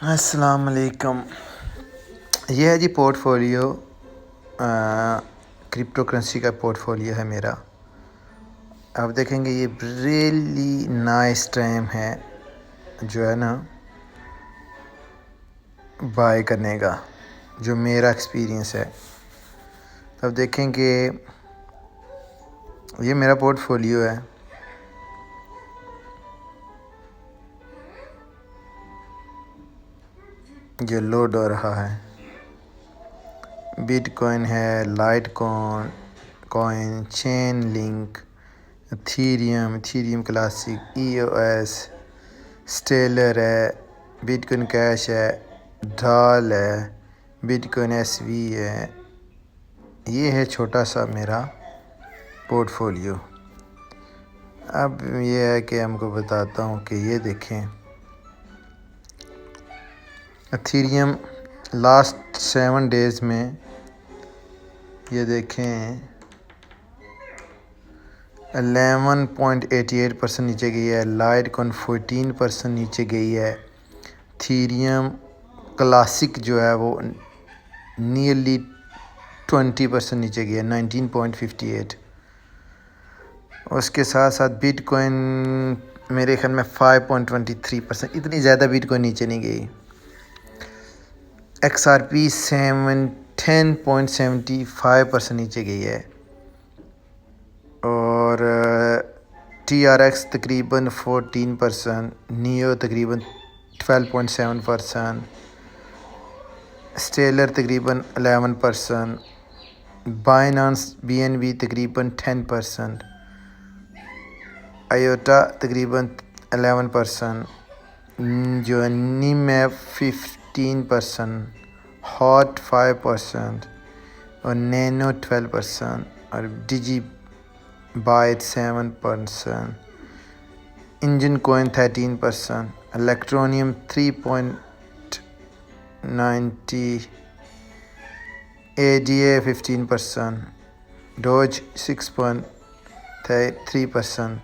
السلام علیکم۔ یہ ہے جی پورٹ فولیو، کرپٹو کرنسی کا پورٹ فولیو ہے میرا۔ آپ دیکھیں گے یہ ریئلی نائس ٹائم ہے جو ہے نا بائی کرنے کا، جو میرا ایکسپیرینس ہے۔ تو آپ دیکھیں کہ یہ میرا پورٹ فولیو ہے۔ جو لوڈ ہو رہا ہے، بٹ کوائن ہے، لائٹ کوائن، چین لنک، ایتھیریم کلاسک، ای او ایس، سٹیلر ہے، بٹ کوائن کیش ہے، ڈال ہے، بٹ کوائن ایس وی ہے۔ یہ ہے چھوٹا سا میرا پورٹ فولیو۔ اب یہ ہے کہ ہم کو بتاتا ہوں کہ یہ دیکھیں ایتھیریم لاسٹ 7 days میں یہ دیکھیں 11.88% نیچے گئی ہے، لائٹ کوائن 14% نیچے گئی ہے، ایتھیریم کلاسک جو ہے وہ نیئرلی 20% نیچے گئی ہے، 19.58۔ اس کے ساتھ ساتھ بٹ کوائن میرے خیال میں 5.23%، اتنی زیادہ بٹ کوائن نیچے نہیں گئی۔ ایکس آر پی 10.75% نیچے گئی ہے، اور ٹی آر ایکس تقریباً 14%، نیو تقریباً 12.7%، سٹیلر تقریباً 11%، بائنانس بی این بی تقریباً 10%، آیوٹا تقریباً 11%، جو نیم ہے 15%، ہاٹ 5%، اور نینو 12%، اور Digi byte 7%، engine coin 13%، الیکٹرونیم 3.90، a D A 15%، ڈوج 6.3%،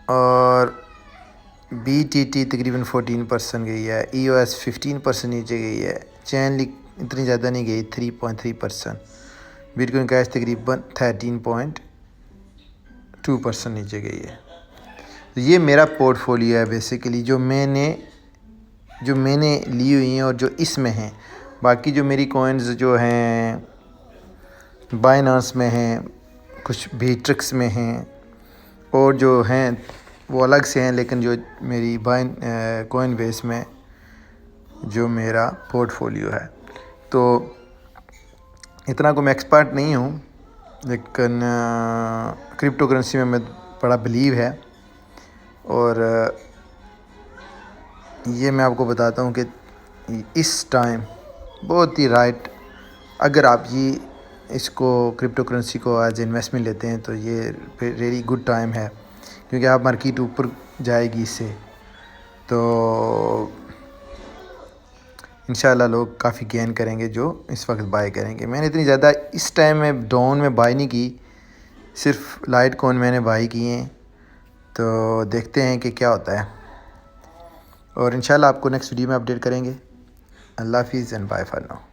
اور بی ٹی ٹی تقریباً 14% گئی ہے، ای او ایس 15% نیچے گئی ہے، چین لنک اتنی زیادہ نہیں گئی 3.3%، بٹ کوائن کیش تقریباً 13.2% نیچے گئی ہے۔ یہ میرا پورٹ فولیو ہے بیسیکلی، جو میں نے لی ہوئی ہیں اور جو اس میں ہیں۔ باقی جو میری کوائنز جو ہیں بائنانس میں ہیں، کچھ بیٹرکس میں ہیں، اور جو ہیں وہ الگ سے ہیں، لیکن جو میری کوائن بیس میں جو میرا پورٹ فولیو ہے، تو اتنا کو میں ایکسپرٹ نہیں ہوں، لیکن کرپٹو کرنسی میں بڑا بلیو ہے، اور یہ میں آپ کو بتاتا ہوں کہ اس ٹائم بہت ہی رائٹ، اگر آپ اس کو کرپٹو کرنسی کو ایز انویسٹمنٹ لیتے ہیں تو یہ ریئلی گڈ ٹائم ہے، کیونکہ آپ مارکیٹ اوپر جائے گی اس سے، تو انشاءاللہ لوگ کافی گین کریں گے جو اس وقت بائی کریں گے۔ میں نے اتنی زیادہ اس ٹائم میں ڈاؤن میں بائی نہیں کی، صرف لائٹ کوائن میں نے بائی کی ہیں، تو دیکھتے ہیں کہ کیا ہوتا ہے، اور انشاءاللہ آپ کو نیکسٹ ویڈیو میں اپڈیٹ کریں گے۔ اللہ حافظ اینڈ بائے فار ناؤ۔